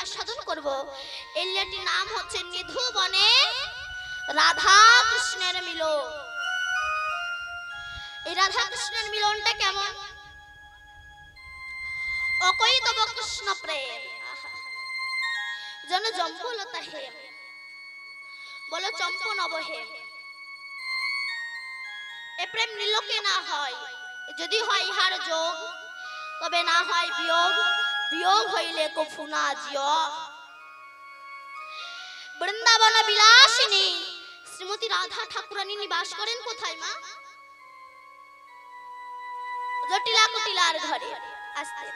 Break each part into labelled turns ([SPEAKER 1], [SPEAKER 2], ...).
[SPEAKER 1] আস্বাদন করব। এই লীলাটির নাম হচ্ছে নিধু বনে রাধা কৃষ্ণের মিলন। এই রাধা কৃষ্ণের মিলনটা কেমন? অকই তব কৃষ্ণ প্রেম জন জম্পলতা হেম, বলো চম্প নবহেম। এ প্রেম নিলোকে না হয়, যদি হয় ইহার যোগ, তবে না হয় বিয়োগ, বিয়োগ হইলে কফু না জিয়। বৃন্দাবন বিলাসিনী শ্রীমতী রাধা ঠাকুরানী নিবাস করেন কোথায় মা? জটিলা কুটিলার ঘরে। আসতে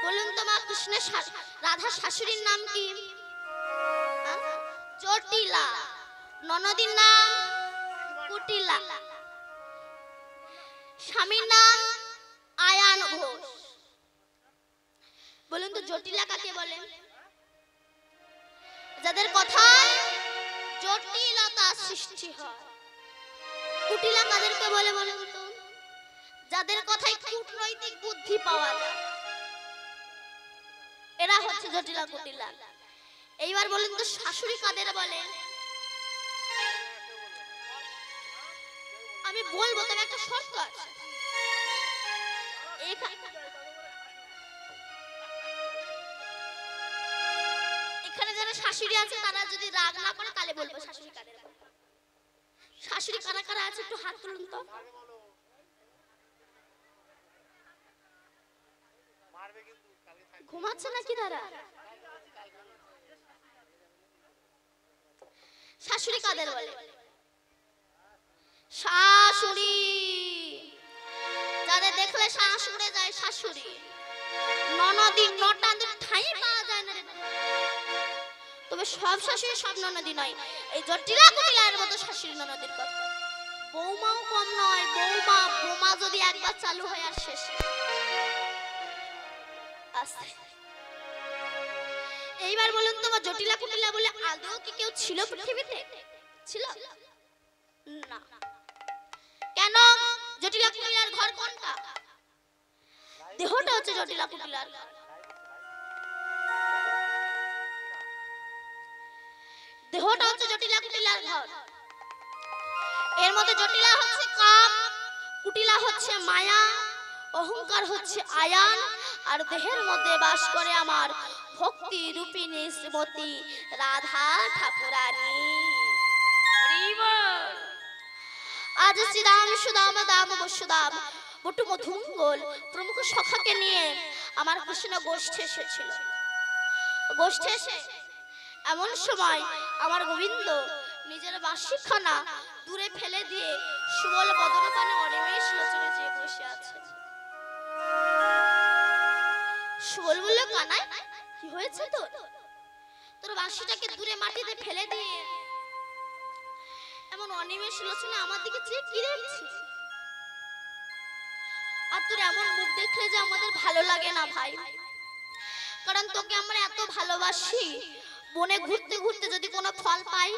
[SPEAKER 1] বলুন তো মা, কৃষ্ণের রাধা শাশুড়ির নাম কি? জটিলা। ননদীর নাম কুটিলা। স্বামীর নাম আয়ান ঘোষ। বলুন তো জটিলা কাকে বলেন? যাদের কথায় জটিলতা সৃষ্টি হয়। কুটিলা কাদেরকে বলে বলুন তো? যাদের কথায় কূটনৈতিক বুদ্ধি পাওয়া যায়, এরা হচ্ছে জটিলা কুটিলা। এইবার বলেন তো শাশুড়ি কাদের বলে? আমি বলবো, তবে একটা শর্ত আছে। এখানে যারা শাশুড়ি আছে তারা যদি রাগ না করে তাহলে বলবো শাশুড়ি কাদের বলে। শাশুড়ি কারা কারা আছে একটু হাত তুলুন তো। ঘুমাচ্ছে নাকি তারা? শাশুড়ি কাদের বলে? শাশুড়ি যাদের দেখলে শ্বাস উড়ে যায়, শাশুড়ি। ননদি নটাদের ঠাই পাওয়া যায় না। তবে সব শাশুড়ি সব ননদি নয়। এই জটিলা কুটিলার মতো শাশুড়ি ননদির কথা। বৌমাও কম নয়। বৌমা বোমা যদি একবার চালু হয় আর শেষ। এইবার বলুন তো জটিলা কুটিলা বলে আদৌ কি কেউ ছিল পৃথিবীতে? ছিল না। কেন? জটিলা কুটিলার ঘর কোনটা? দেহটা হচ্ছে জটিলা কুটিলার ঘর। দেহটা হচ্ছে জটিলা কুটিলার ঘর। এর মধ্যে জটিলা হচ্ছে কাম, কুটিলা হচ্ছে মায়া, অহংকার হচ্ছে আয়ান, আর দেহের মধ্যে বাস করে আমার ভক্তি রূপিণী শ্রীমতী রাধা ঠাকুরানী। আজ শ্রীরাম সুদাম দাম বসুদাম বটু মধুমঙ্গল প্রমুখ সখাকে নিয়ে আমার কৃষ্ণ গোষ্ঠী এসেছিল। গোষ্ঠী এসে এমন সময় আমার গোবিন্দ নিজের বাঁশিখানা দূরে ফেলে দিয়ে সুবল বদনপানে অনিমেষ লোচনে চেয়ে বসে আছে। সুবল বলল, কানাই কি হয়েছে তোর? তোর বাঁশিটাকে দূরে মাটিতে ফেলে দিয়ে এমন অনিমেষ লোচনে আমার দিকে চেয়ে কি দেখছিস? আর তোর এমন মুখ দেখলে যে আমাদের ভালো লাগে না ভাই। কারণ তোকে আমরা এত ভালোবাসি। বনে ঘুরতে ঘুরতে যদি কোনো ফল পাই,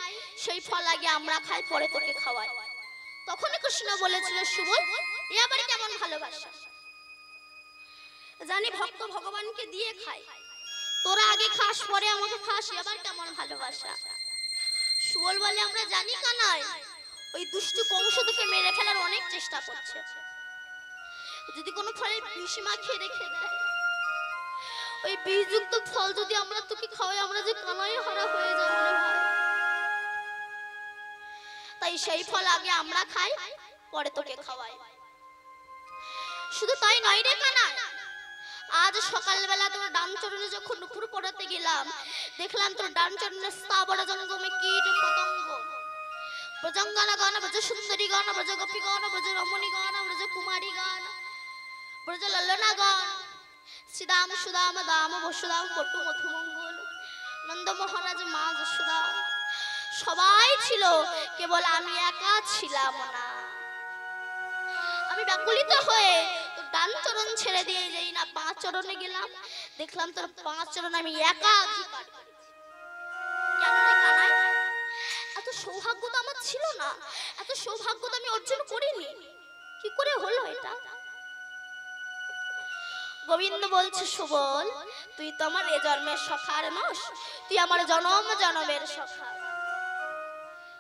[SPEAKER 1] সেই ফল আগে আমরা খাই, পরে তোকে খাওয়াই। তখনই কৃষ্ণ বলেছিল, সুবল এ আবার কেমন ভালোবাসা? জানি ভক্ত ভগবানকে দিয়ে খায়, তোরা আগে খাস পরে আমাকে খাস, এবার কেমন ভালোবাসা? সুবল বলে, আমরা জানি কানাই ওই দুষ্টু কংস তোকে মেরে ফেলার অনেক চেষ্টা করছে। যদি কোনো ফলে বিষ মাখিয়ে রেখে দেয়, ওই বীজযুক্ত ফল যদি আমরা তোকে খাওয়াই, আমরা যে কানাই হারা হয়ে যাবো রে ভাই। তাই সেই ফল আগে আমরা খাই, পরে তোকে খাওয়াই। শুধু তাই নয় রে কানাই, আজ সকালবেলা তোর ডান চরণে যখন নুপুর পড়াতে গেলাম, দেখলাম তোর ডান চরণে স্থাবর জঙ্গমে কীট পতঙ্গ, ব্রজঙ্গনা গান, ব্রজ সুন্দরী গান, ব্রজ গোপী গান, ব্রজ রমণী গান, ব্রজ কুমারী গান, ব্রজ ললনা গান, শ্রীদাম সুদাম দাম বসুদাম পটু মধুমঙ্গল, নন্দ মহারাজ মা যশোদা সবাই ছিল, কেবল আমি একা ছিলাম না। আমি ব্যাকুলিত হয়ে তোর ডান চরণ ছেড়ে দিয়ে যাই না বাঁ চরণে গেলাম, দেখলাম তোর বাঁ চরণ আমি একা অধিকার করেছি। কেন রে কানাই? এত সৌভাগ্য তো আমার ছিল না, এত সৌভাগ্য তো আমি অর্জন করিনি। কি করে হলো এটা? গোবিন্দ বলছে সুবল তুই তো আমার এ জন্মের সখার নস, তুই আমার জনম জনমের সখা।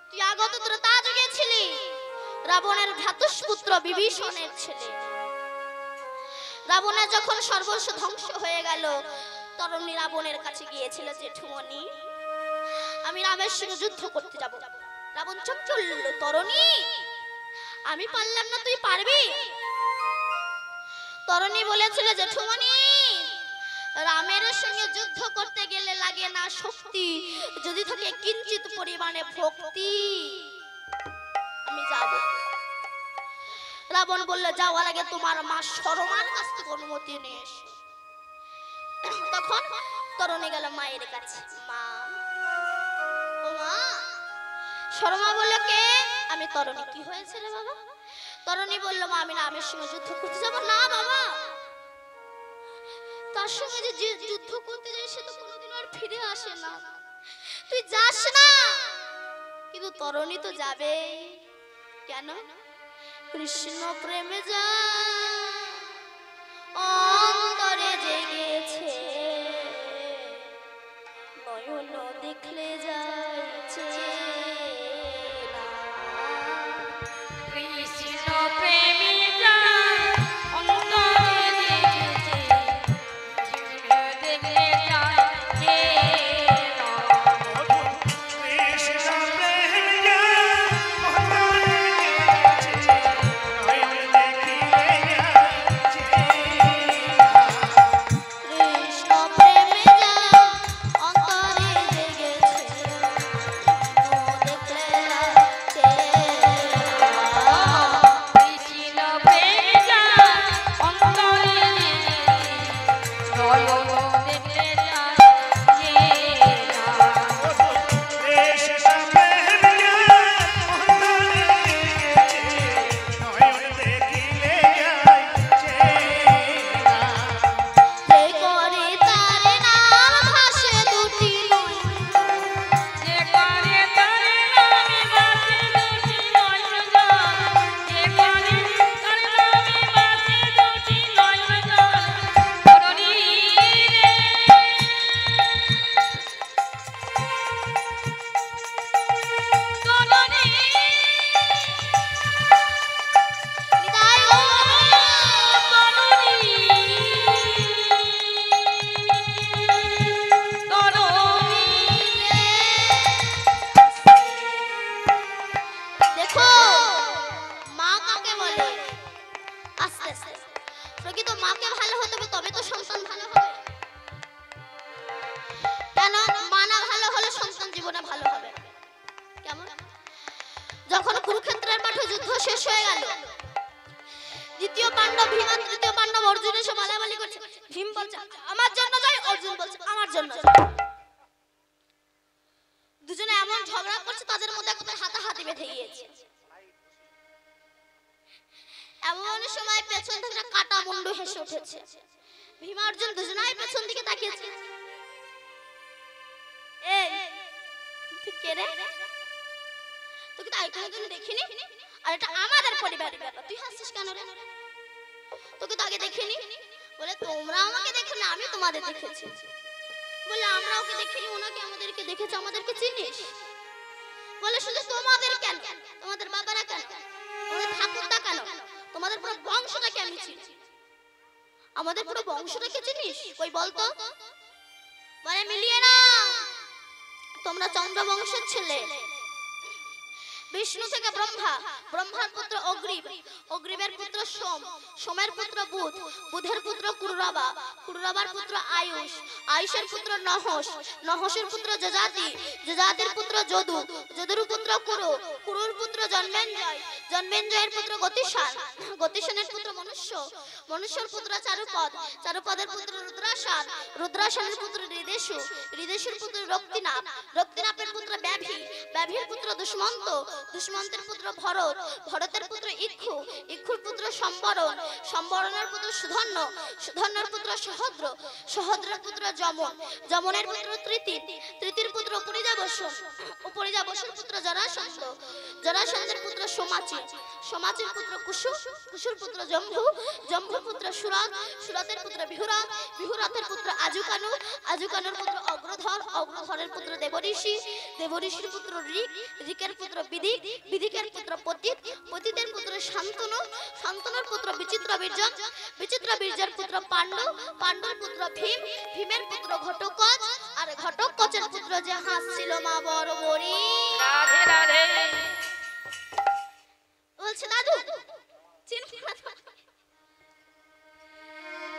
[SPEAKER 1] তুই আগত ত্রেতা যুগে ছিলি রাবণের ভ্রাতুষ্পুত্র বিভীষণের ছেলে। রাবণের যখন সর্বস্ব ধ্বংস হয়ে গেল, তরুণী রাবণের কাছে গিয়েছিল, জেঠুমণি আমি রামের সঙ্গে যুদ্ধ করতে যাব। রাবণ চোখ চলল, তরুণী আমি পারলাম না, তুই পারবি? তরুণী বলেছিল, জেঠুমণি রামের সঙ্গে যুদ্ধ করতে গেলে লাগে না শক্তি, যদি থাকে কিঞ্চিত পরিমাণে ভক্তি, আমি যাব। রাবণ বলল, যাওয়ার আগে তোমার মা সরমার কাছ থেকে অনুমতি নিয়ে এসো। তখন তরুণী গেল মায়ের কাছে, মা ও মা। সরমা বলল, কে? আমি তরুণী। কি হয়েছে রে বাবা? তরুণী বলল, মা আমি রামের সঙ্গে যুদ্ধ করতে যাব। না বাবা, তার সঙ্গে যে যুদ্ধ করতে যাই সে তো কোনোদিন আর ফিরে আসে না, তুই যাস না। কিন্তু তরুণী তো যাবে। কেন? কৃষ্ণ প্রেমে যা অন্তরে জেগেছে, নয়ন দেখলে যাইছে না।
[SPEAKER 2] কৃষ্ণ প্রেমে যা অন্তরে জেগেছে, দেখলে যাইছে না।
[SPEAKER 3] কৃষ্ণ প্রেমে যা অন্তরে জেগেছে, নয়ন দেখিলে যাইছে না।
[SPEAKER 1] কৃষ্ণ প্রেমে যা অন্তরে জেগেছে, নয়ন দেখলে যাইছে না।
[SPEAKER 2] কৃষ্ণ প্রেমে যা অন্তরে জেগেছে, নয়ন দেখলে যাইছে না।
[SPEAKER 3] কৃষ্ণ প্রেমে যা অন্তরে জেগেছে, নয়ন দেখিলে যাইছে না।
[SPEAKER 1] যে করে তার নাম ভাসে দুটি নয়ন,
[SPEAKER 2] যে করে তার নামে বাসে দুটি নয়ন জল, যে করে তার নামে বাসে দুটি নয়ন জল, তরুণী রে তরুণী
[SPEAKER 1] হৃদয় ও দেখো মা কাকে বলে। আস্তে আস্তে প্রকৃত মাকে ভালো হতে হবে, তবে তো সন্তান ভালো হবে। কেন? মা না ভালো হলে সন্তান জীবনে ভালো হবে না। কেমন? যখন কুরুক্ষেত্রের মাঠে যুদ্ধ শেষ হয়ে গেল, দ্বিতীয় পাণ্ডব ভীম আর তৃতীয় পাণ্ডব অর্জুন এসে মালামালি করছে। ভীম বলছে আমার জন্য যাই, অর্জুন বলছে আমার জন্য যাই। দুজনে এমন ঝগড়া করছে, তাদের মধ্যে একটা হাতাহাতি বেঁধে গিয়েছে। এমন সময় পেছন থেকে কাটা মুন্ডু হেসে উঠেছে। ভীম অর্জুন দুজনাই পেছন দিকে তাকিয়েছে। এই তুই কে রে? তোকে তো আগে কোনোদিন দেখিনি, আর এটা আমাদের পরিবারের ব্যাপার, তুই হাসছিস কেন রে? তোকে তো আগে দেখিনি। বলে তোমরা আমাকে দেখো না, আমি তোমাদের দেখেছি। বলে আমরা ওকে দেখিনি, ওনাকে আমাদেরকে দেখেছে, আমাদেরকে চিনিস? বলে শুধু তোমাদের কেন, তোমাদের বাবারা কেন, আমাদের ঠাকুরদা কেন, তোমাদের পুরো বংশটাকে আমি চিনি। আমাদের পুরো বংশটাকে চিনিস? ওই বলতো। বলে মিলিয়ে না, তোমরা চন্দ্র বংশের ছেলে। বিষ্ণু থেকে ব্রহ্মা, ব্রহ্মার পুত্র অগ্রিব, অগ্রিবের পুত্র সোম, সোমের পুত্র বুধ, বুধের পুত্র কুরুরাবা, কুরুরাবার পুত্র আয়ুষ, আয়ুষের পুত্র নহস, নহসের পুত্র যজাতি, যজাতির পুত্র যদু, যদুর পুত্র কুরু, কুরুর পুত্র জন্মেঞ্জয়, জন্মেঞ্জয়ের পুত্র গতিশান, গতিশানের পুত্র মনুষ্য, মনুষ্যর পুত্র চারুপদ, চারুপদের পুত্র রুদ্রাসান, রুদ্রাসানের পুত্র হৃদেশু, হৃদেশুর পুত্র রক্তিনাপ, রক্তিনাপের পুত্র ব্যাভি, ব্যাভির পুত্র দুষ্মন্ত, দুষ্মন্তের পুত্র ভরত, ভরতের পুত্র ইক্ষু, ইক্ষুর পুত্র সম্বরণ, সম্বরণের পুত্র সুধন্য, সুধন্যর পুত্র সহদ্র, সহদ্রের পুত্র যমন, যমনের পুত্র তৃতি, তৃতীর পুত্র উপরিজাবস্য, উপরিজাবস্যের পুত্র জরাসন্ধ, জরাসন্ধের পুত্র সোমাচি, সোমাচির পুত্র কুশু, কুশুর পুত্র জম্ভু, জম্ভুর পুত্র সুরত, সুরতের পুত্র বিহুরত, বিহুরতের পুত্র আজুকানু, আজুকানুর পুত্র অগ্রধর, অগ্রধরের পুত্র দেবঋষি, দেবঋষির পুত্র ঋক, ঋকের পুত্র বিদিক, বিদিকের পুত্র পতিত, পতিতের পুত্র শান্তনু, শান্তনুর পুত্র বিচিত্র বীর্যক, বিচিত্র বীর্যের পুত্র পাণ্ডু, পাণ্ডুর পুত্র ভীম, ভীমের পুত্র ঘটোৎকচ, আর ঘটোৎকচের পুত্র যে হাসছিল মা বড়বড়ি।
[SPEAKER 2] রাধে রাধে।
[SPEAKER 1] বলছে দাদু চিনবে না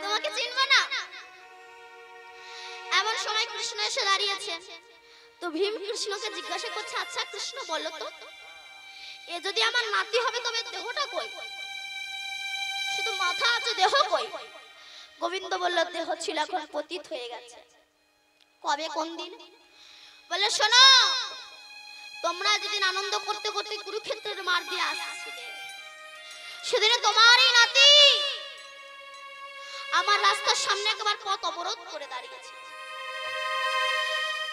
[SPEAKER 1] তোমাকে চিনবে না। এমন সময় কৃষ্ণ এসে দাঁড়িয়েছে। তো ভীম কৃষ্ণকে জিজ্ঞাসা করছে, আচ্ছা কৃষ্ণ বলো তো, এ যদি আমার নাতি হবে তবে দেহটা কই? শুধু মাথা আছে, দেহ কই? গোবিন্দ বলল, দেহ ছিল এখন পতিত হয়ে গেছে। কবে, কোন দিন? বলে শোনো, তোমরা যেদিন আনন্দ করতে করতে কুরুক্ষেত্রের মার দিয়ে আসছিলে, সেদিনে তোমারই নাতি আমার রাস্তার সামনে একবার পথ অবরোধ করে দাঁড়িয়েছে।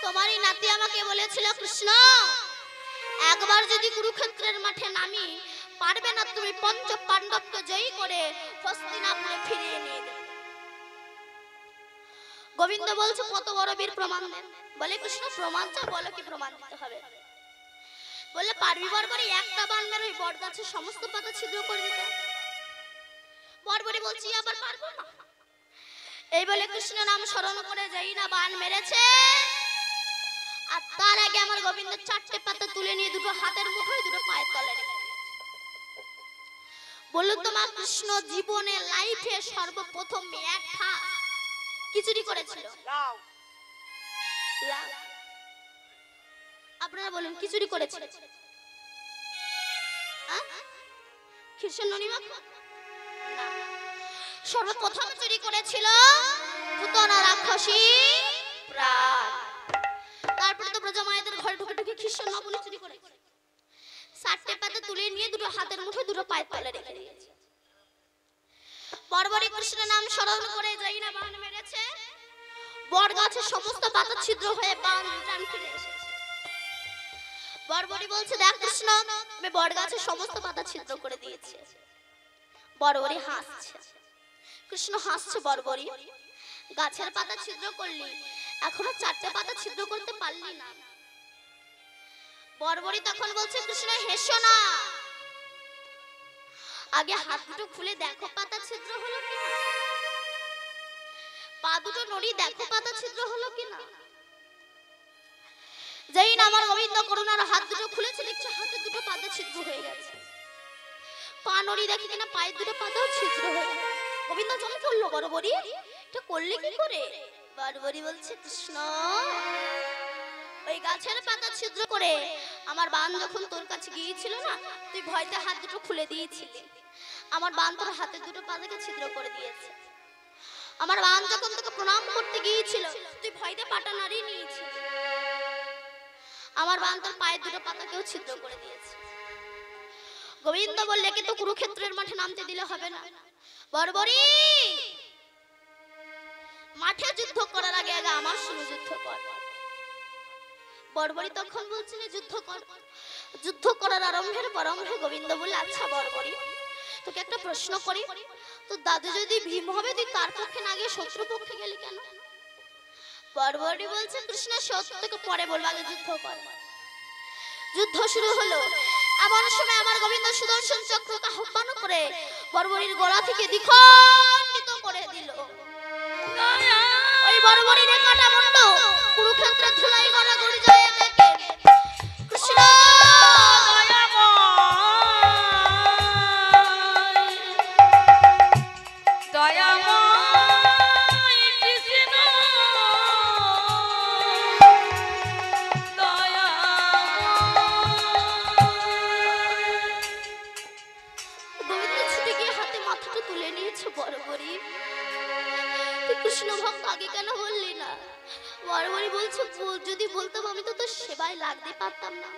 [SPEAKER 1] তোমারই নাতি আমাকে বলেছিল, কৃষ্ণ একবার যদি কুরুক্ষেত্রের মাঠে নামি, পারবে না তুমি পঞ্চ পাণ্ডবকে জয়ী করে হস্তিনাপুরে ফিরিয়ে নিয়ে দেবে। গোবিন্দ বলছে, কত বড় বীর, প্রমাণ দেন। বলে কৃষ্ণ, প্রমাণ চাও? বলো কি প্রমাণ দিতে হবে? বলে পারবি বরবরি একটা বান মেরে ওই বট গাছের সমস্ত পাতা ছিদ্র করে দিতে? বরবরি বলছি, আবার পারবো না। এই বলে কৃষ্ণ নাম স্মরণ করে যাই না বান মেরেছে, আর তার আগে আমার গোবিন্দ চারটে পাতা তুলে নিয়ে দুটো হাতের মুঠোয় দুটো পায়ের তলায় রেখে দিয়েছে। বলল, তোমার কৃষ্ণ জীবনে লাইফে সর্বপ্রথম এক ঠাস কি চুরি করেছিল? লাউ। আপনারা বলুন, কি চুরি করেছিল? কৃষ্ণ ননিমা সর্বপ্রথম চুরি করেছিল পুতনা রাক্ষসী প্রাণ। তারপরে তো ব্রজ মায়েদের ঘরে ঢুকে ঢুকে কৃষ্ণ নবনী চুরি করেছে। চারটে পাতা তুলে নিয়ে দুটো হাতের মুঠোয় দুটো পায়ের তলায় রেখে দিয়েছে। বরবরি কৃষ্ণ নাম স্মরণ করে যাই না বান মেরেছে, বট গাছের সমস্ত পাতা ছিদ্র হয়ে বান প্রাণ ফিরে এসেছে। বরবরি বলছে, দেখ কৃষ্ণ, আমি বট গাছের সমস্ত পাতা ছিদ্র করে দিয়েছি। বরবরি হাসছে। কৃষ্ণ হাসছে, বরবরি গাছের পাতা ছিদ্র করলি, এখনো চারটে পাতা ছিদ্র করতে পারলি না। বরবরি তখন বলছে, কৃষ্ণ হেসো না, আগে হাত দুটো খুলে দেখো পাতা ছিদ্র হলো কিনা, পা দুটো নড়ি দেখো পাতা ছিদ্র হলো কিনা। যেই না আমার গোবিন্দ করুণার হাত দুটো খুলেছে, দেখছে হাতের দুটো পাতা ছিদ্র হয়ে গেছে। পা নড়ি দেখি কিনা পায়ের দুটো পাতাও ছিদ্র হয়ে গেছে। গোবিন্দ চমকে উঠল, বরবরি এটা করলে কি করে? বরবরি বলছে, কৃষ্ণ ওই গাছের পাতা ছিদ্র করে আমার বান যখন তোর কাছে গিয়েছিল না, তুই ভয়তে হাত দুটো খুলে দিয়েছিলি, আমার বান তোর হাতের দুটো পাতাকে ছিদ্র করে দিয়েছে। আমার বান যখন তোকে প্রণাম করতে গিয়েছিল, তুই ভয়তে পাটা নাড়িয়ে নিয়েছিলি, আমার বান তোর পায়ের দুটো পাতাকেও ছিদ্র করে দিয়েছে। গোবিন্দ বললে, কিন্তু কুরুক্ষেত্রের মাঠে নামতে দিলে হবে না। বরবরি মাঠে যুদ্ধ করার আগে আগে আমার সঙ্গে যুদ্ধ কর। বরবরি তখন বলছেন, যুদ্ধ কর। যুদ্ধ করার আরম্ভের প্রারম্ভে গোবিন্দ বলে, আচ্ছা বরবরি তোকে একটা প্রশ্ন করি, তো দাদু যদি ভীম হবে, তুই কার পক্ষে না গিয়ে শত্রু পক্ষে গেলি কেন? বরবরি বলছে, কৃষ্ণ সত্যকে পরে বলবো, আগে যুদ্ধ কর। যুদ্ধ শুরু হলো। এমন সময় আমার গোবিন্দ সুদর্শন চক্রকে আহ্বান করে বরবরির গলা থেকে দ্বিখণ্ডিত করে দিল। ওই বরবরির কাটা মুন্ড কুরুক্ষেত্রের ধুলাই গড়া গড়ে যায় দেখে কৃষ্ণ কৃষ্ণ ভক্ত আগে কেন বললি না? বরবরি বলছে, যদি বলতাম আমি তো তোর সেবায় লাগতে পারতাম না।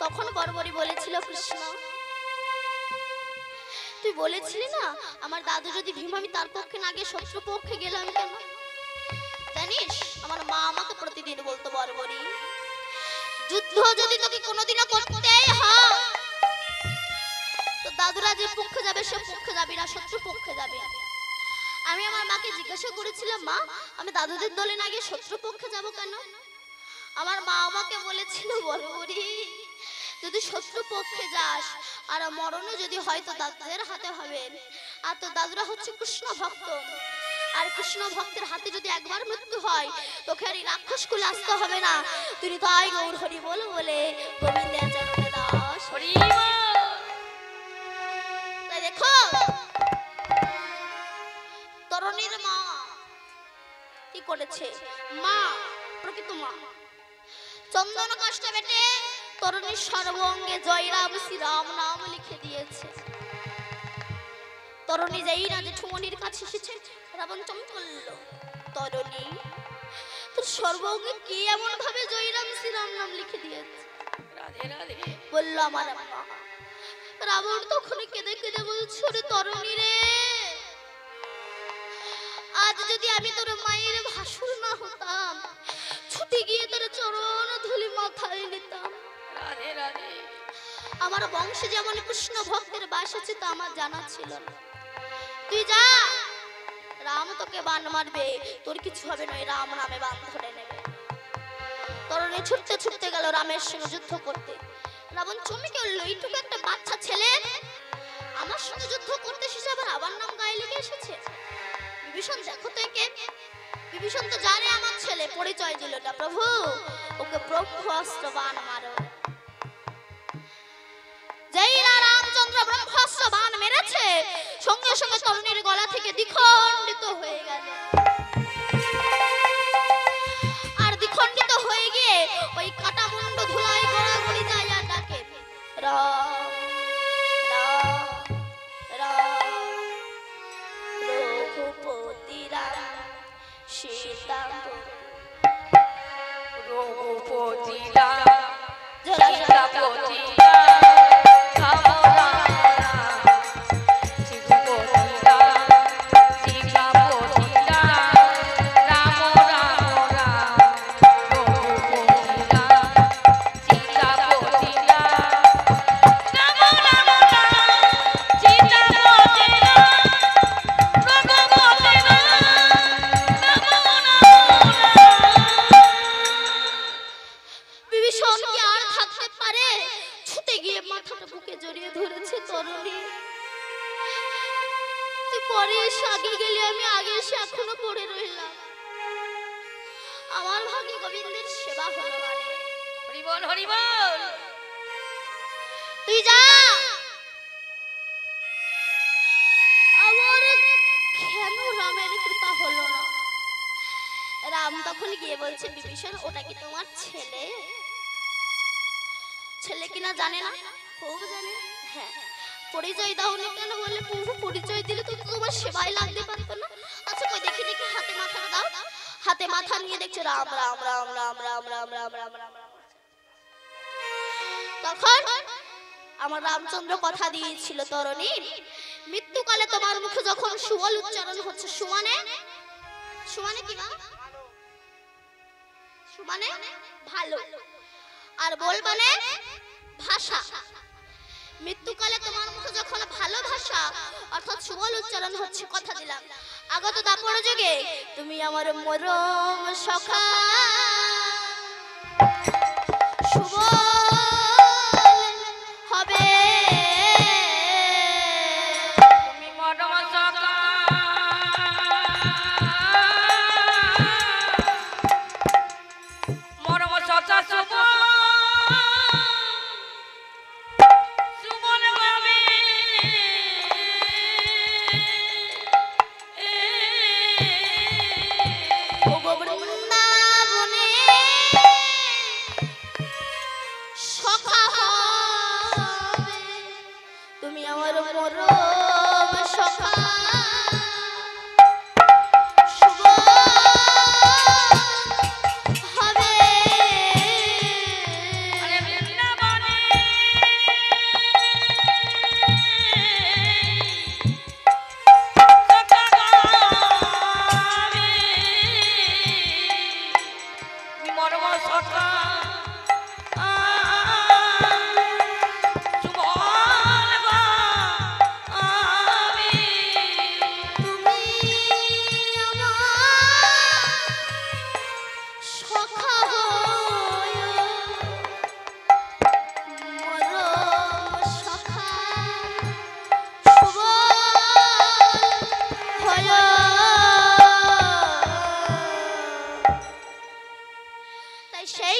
[SPEAKER 1] তখন বর্বরী বলেছিল, কৃষ্ণ তুই বলেছিলি না আমার দাদু যদি ভীম, আমি তার পক্ষে না গিয়ে শত্রু পক্ষে গেলাম কেন? জানিস আমার মা আমাকে প্রতিদিন বলতো, বর্বরী যুদ্ধ যদি তোকে কোনোদিনও করতেই হয় তো দাদুরা যে পক্ষে যাবে সে পক্ষে যাবি না, শত্রু পক্ষে যাবে। আমি আমার মাকে জিজ্ঞাসা করেছিলাম, মা আমি দাদুদের দলে না গিয়ে শত্রু পক্ষে যাব কেন? আমার মা আমাকে বলেছিল, বর্বরী যদি শত্রু পক্ষে যাস আর মরণও যদি হয়তো দাদুদের হাতে হবে, আর তো দাদুরা হচ্ছে কৃষ্ণ ভক্ত, আর কৃষ্ণ ভক্তের হাতে যদি একবার মৃত্যু হয় তোকে আর এই রাক্ষস কুলে আসতে হবে না। তুমি তাই গৌর হরি বল বলে গোবিন্দের চরণে দাস
[SPEAKER 2] হরি
[SPEAKER 1] তাই দেখো তরুণীর মা কি করেছে, মা প্রকৃত মা চন্দন কাষ্ঠে বেটে তরুণীর সর্বঙ্গে জয় রাম শ্রীরাম নাম লিখে দিয়েছে। তরুণী যাই না যে ঠুমনির কাছে এসেছে, রাবণ চমক করল, তরুণী তোর সর্বঙ্গে কি এমন ভাবে জয় রাম শ্রীরাম নাম লিখে দিয়েছে?
[SPEAKER 2] রাধে রাধে
[SPEAKER 1] বলল আমার মা। রাবণ তখন কেঁদে কেঁদে বলছে, ওরে তরুণী রে, আজ যদি আমি তোর মায়ের ভাসুর না হতাম, ছুটে গিয়ে তোর চরণ ধুলি মাথায় নিতাম।
[SPEAKER 2] রাধে রাধে
[SPEAKER 1] আমার বংশে যেমন কৃষ্ণ ভক্তের বাস আছে তা আমার জানা ছিল না। তুই যা, রাম তোকে বান মারবে, তোর কিছু হবে না, রাম নামে বান ধরে নেবে। তরুণী ছুটতে ছুটতে গেল রামের সঙ্গে যুদ্ধ করতে। রাবণ চমকে উঠল, এইটুকু একটা বাচ্চা ছেলে আমার সঙ্গে যুদ্ধ করতে এসেছে, আবার আবার নাম গায়ে লেগে এসেছে। বিভীষণ দেখো তো একে। বিভীষণ তো জানে আমার ছেলে, পরিচয় দিল না, প্রভু ওকে ব্রহ্মাস্ত্র বান মারো। যেই না রামচন্দ্র ব্রহ্মাস্ত্র বান মেরেছে, সঙ্গে সঙ্গে তরুণীর গলা থেকে দ্বিখণ্ডিত হয়ে গেল। আর দ্বিখণ্ডিত হয়ে গিয়ে ওই কাটা মুন্ড ধুলায় গড়াগড়ি যায় আর ডাকে, রাম রাম রাম রঘুপতি রাম সীতা
[SPEAKER 2] রঘুপতি রাম
[SPEAKER 1] জয়
[SPEAKER 2] সীতাপতি রাম রাম রাম সীতাপতি রাম সীতাপতি রাম রাম রাম রাম রঘুপতি রাম সীতাপতি রাম রাম রাম রাম সীতাপতি রাম রঘুপতি রাম রাম
[SPEAKER 1] বিভীষণ কি আর থাকতে পারে? ছুটে গিয়ে মাথাটা বুকে জড়িয়ে ধরেছে তরুণী। তুই পরে এসে আগে গেলে, আমি আগে এসে এখনো পড়ে রইলাম। আমার ভাগ্যে গোবিন্দের সেবা হলো না রে।
[SPEAKER 2] হরি বল হরি বল
[SPEAKER 1] তুই যা, আমার কেন রামের কৃপা হলো না? রাম তখন গিয়ে বলছে, বিভীষণ ওটা কি তোমার ছেলে? ছেলে কিনা জানে না? খুব জানে। হ্যাঁ, পরিচয় দাওনি কেন? বলে প্রভু পরিচয় দিলে তো তোমার সেবায় লাগতে পারতো না। আচ্ছা কই দেখি দেখি, হাতে মাথাটা দাও। হাতে মাথা নিয়ে দেখছে রাম রাম রাম রাম রাম রাম রাম রাম রাম রাম। তখন আমার রামচন্দ্র কথা দিয়েছিল, তরুণী মৃত্যুকালে তোমার মুখে যখন সুবল উচ্চারণ হচ্ছে, সুমানে সুমানে কি মা? সুমানে ভালো, আর বল মানে ভাষা। মৃত্যুকালে তোমার মুখে যখন ভালো ভাষা অর্থাৎ সুবল উচ্চারণ হচ্ছে, কথা দিলাম আগত দাপর যুগে তুমি আমার মরম সখা সুবল হবে।
[SPEAKER 2] তুমি মরম সখা মরম সখা সুবল হবে।
[SPEAKER 1] ও বৃন্দাবনে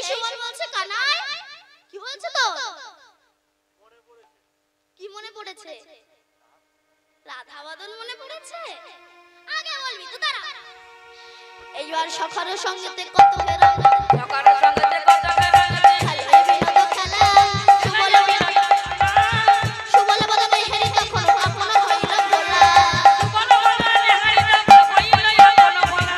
[SPEAKER 1] সুমন বলছে কানাই কি বলছে তো কি মনে পড়েছে রাধা বাদন মনে পড়েছে আগে বলবি তো দাঁড়া এইবার সখার সঙ্গেতে কত ফেরা
[SPEAKER 2] সকার সঙ্গেতে কত বেড়াতে
[SPEAKER 1] খেলে বিনোদ খেলা সুবল বদনে হেরি তখন আপন হইল ভোলা
[SPEAKER 2] বলো বলালে হাইরা তো কইলো আপন বলা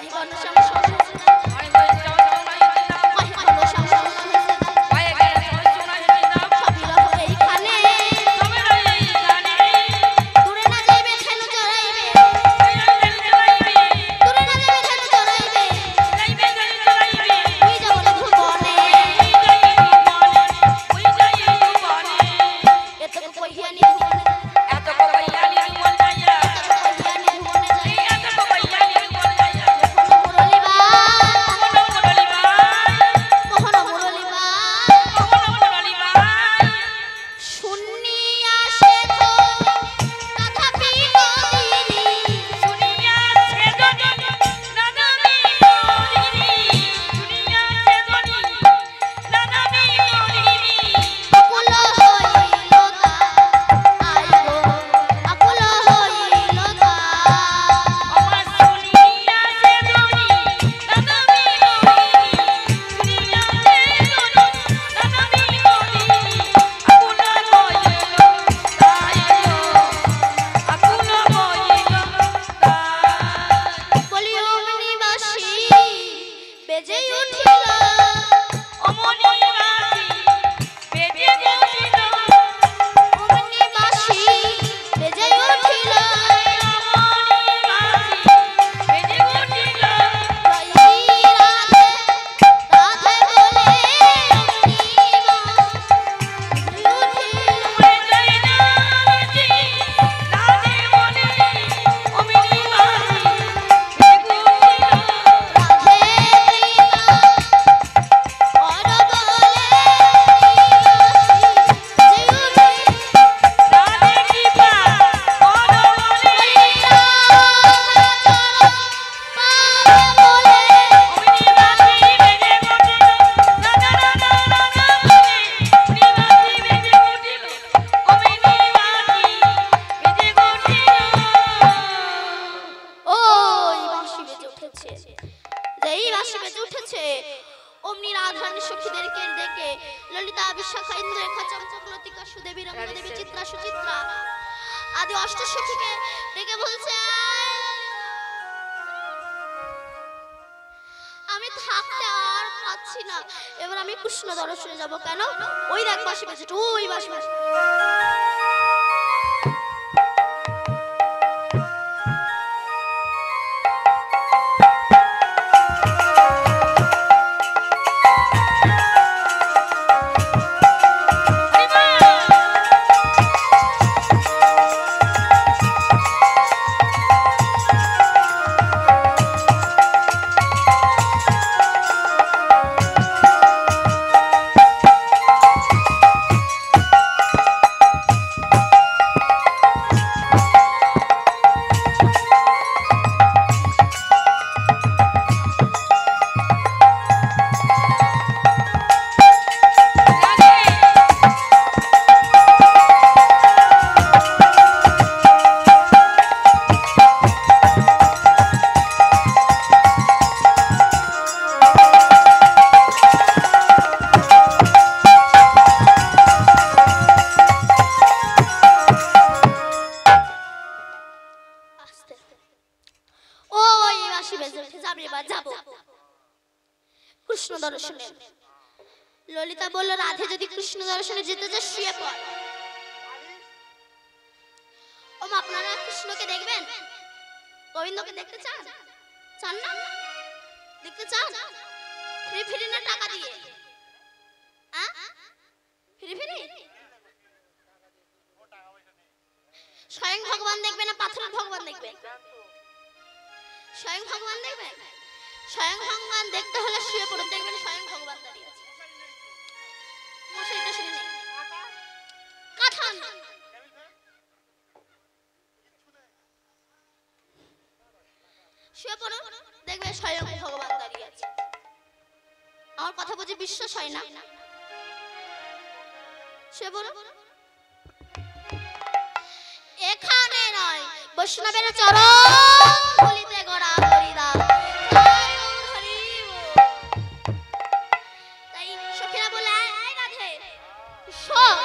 [SPEAKER 1] এই গণসম সহজে
[SPEAKER 2] আই বই শোনাই দিলাম
[SPEAKER 1] কই গণসম সহজে
[SPEAKER 2] পায়ে গেলে শোনাই দিলাম
[SPEAKER 1] সবই রহ এইখানে
[SPEAKER 2] তবে রই জানে
[SPEAKER 1] দূরে না যাইবে খেল চড়াইবে
[SPEAKER 2] চলাইবে
[SPEAKER 1] দূরে না যাইবে খেল চড়াইবে
[SPEAKER 2] যাইবে চলাইবে
[SPEAKER 1] তুই যাব না ভুবনে
[SPEAKER 2] ওই যাই ভুবনে
[SPEAKER 1] এত কইয়া নি ভুবনে
[SPEAKER 2] এত কইয়ালি মন যাইয়া
[SPEAKER 1] কইয়া নি ভুবনে যাই
[SPEAKER 2] এত কইয়ালি মন যাইয়া
[SPEAKER 1] কোন মুরলিবা
[SPEAKER 2] কোন মুরলি ভাই
[SPEAKER 1] কোন মুরলিবা
[SPEAKER 2] কোন মুরলি ভাই
[SPEAKER 1] শুনিয়া সে তো তথাপি নদিনী
[SPEAKER 2] শুনিয়া সে ধ্বনি নানামি মরিনি শুনিয়া সে ধ্বনি নানামি মরিনি
[SPEAKER 1] আকুল হইল তা আইগো আকুল হইল তা
[SPEAKER 2] আমার শুনিয়া সে ধ্বনি নানামি মরিনি শুনিয়া সে ধ্বনি নানামি মরিনি আকুল হইল তাই আকুল হইল তাই
[SPEAKER 1] বলি অমনিবাসী বেজে উঠিল
[SPEAKER 2] অমনি বাসি বেজে উঠিল
[SPEAKER 1] অমনিবাসী বেজে উঠিল
[SPEAKER 2] অমনি বাসি বেজে উঠিল
[SPEAKER 1] রই রাধে রাধে বলে অমনিবাসী উঠিল
[SPEAKER 2] ওই জয় নামজি রাধে বলে অমনি বাসি বেজে উঠিল
[SPEAKER 1] রাধে কৃপা অর বলে
[SPEAKER 2] রাধে কি পা অর বলে অমনি বাসি বেজে উঠিল অমনি বাসি বেজে উঠিল
[SPEAKER 1] ওই বাঁশি বেজে উঠেছে যেই বাঁশি বেজে উঠেছে অমনি রাধারানী সখীদেরকে ডেকে ললিতা বিশাখা ইন্দ্রেখা চম্পক লতিকা সুদেবী রঙ্গদেবী চিত্রা সুচিত্রা আদি অষ্ট সখীকে ডেকে বলছে আমি থাকতে আর পাচ্ছি না এবার আমি কৃষ্ণ দর্শনে যাব কেন ওই দেখ বাঁশি বেজে ওই বাঁশি বাঁশি কৃষ্ণ দর্শনে ললিতা বলল রাধে যদি কৃষ্ণ দর্শনে যেতে চাস শুয়ে পড় ওমা আপনারা কৃষ্ণকে দেখবেন গোবিন্দকে দেখতে চান চান না দেখতে চান ফ্রি ফ্রি না টাকা দিয়ে ফ্রি ফ্রি স্বয়ং ভগবান দেখবেন না পাথরের ভগবান দেখবেন স্বয়ং ভগবান দেখবেন স্বয়ং ভগবান দেখতে হলে শুয়ে পড়ে দেখবেন স্বয়ং ভগবান দাঁড়িয়ে আছে মশাইটা শুনে নেই কথা না শুয়ে পড়ো দেখবে স্বয়ং ভগবান দাঁড়িয়ে আছে আমার কথা বুঝি বিশ্বাস হয় না? সে বলো এখানে নয়, বৈষ্ণবের চরণ ধুলিতে গড়া হরিদাস। তাই সখীরা বলে এই রাধে শোন,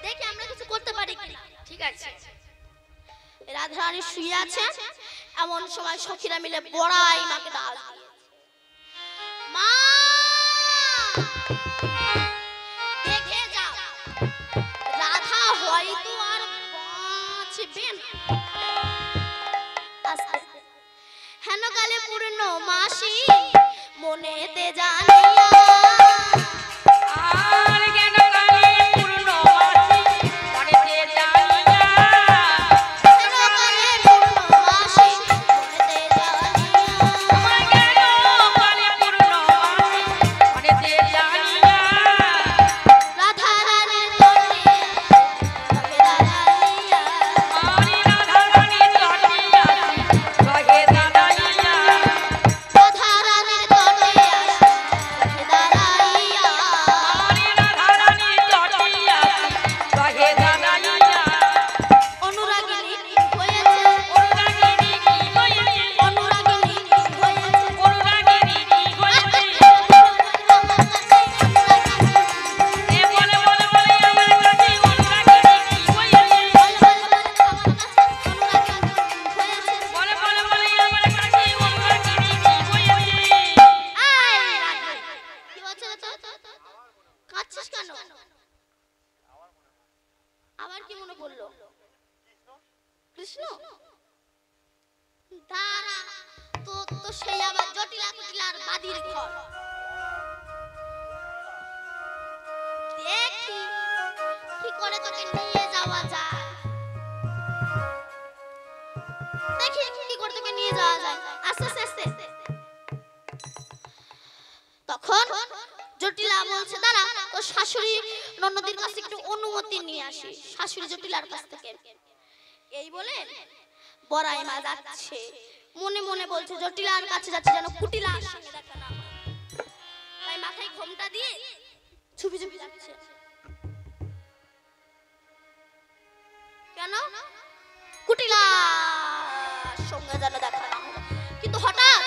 [SPEAKER 1] দেখি আমরা কিছু করতে পারি কিনা।
[SPEAKER 2] ঠিক আছে।
[SPEAKER 1] রাধা রানী শুয়ে আছে, এমন সময় সখীরা মিলে বড়াই মাকে ডাক দিয়েছে। মা দেখে যাও, রাধা হয়তো আর বাঁচবে না। আস্তে হেন কালে পূর্ণ মাসি মনেতে জানিয়া,
[SPEAKER 2] আর জ্ঞান কালে পূর্ণ মাসি মনেতে জানিয়া,
[SPEAKER 1] হেন কালে পূর্ণ মাসি মনেতে জানিয়া,
[SPEAKER 2] আমার জ্ঞান কালে পূর্ণ মাসি মনেতে জানিয়া,
[SPEAKER 1] রাধা রানীর তটে রহে দাঁড়াইয়া,
[SPEAKER 2] আমি রাধা রানীর তটে আছি রহে দাঁড়াইয়া,
[SPEAKER 1] রাধা রানীর তটে রহে দাঁড়াইয়া,
[SPEAKER 2] আমি রাধা রানীর তটে আছি রহে দাঁড়াইয়া,
[SPEAKER 1] অনুরাগিনী হয়েছে,
[SPEAKER 2] অনুরাগিনী কি হয়েছে,
[SPEAKER 1] অনুরাগিনী হয়েছে,
[SPEAKER 2] অনুরাগিনী কি হয়েছে, এ বলে বলে বলে আমার কাছে অনুরাগিনী কি হয়েছে, বলে বলে বলে আমার কাছে অনুরাগিনী কি হয়েছে,
[SPEAKER 1] কাঁদছিস কেন? আবার কি মনে পড়লো? কৃষ্ণ দাঁড়া, তো তো সেই আবার জটিলা কুটিলার বাদির ঘর। দেখি কি করে তোকে নিয়ে যাওয়া যায়, দেখি কি করে তোকে নিয়ে যাওয়া যায়। আস্তে আস্তে আস্তে তখন জটিলা বলছে দাঁড়া, তো শাশুড়ি ননদের কাছে একটু অনুমতি নিয়ে আসি, শাশুড়ি জটিলার কাছ থেকে। এই বলে বড়াই মা যাচ্ছে, মনে মনে বলছে জটিলার কাছে যাচ্ছে যেন কুটিলার সঙ্গে দেখা না হয়। তাই মাথায় ঘোমটা দিয়ে চুপি চুপি যাচ্ছে। কেন? কুটিলার সঙ্গে যেন দেখা না হয়। কিন্তু হঠাৎ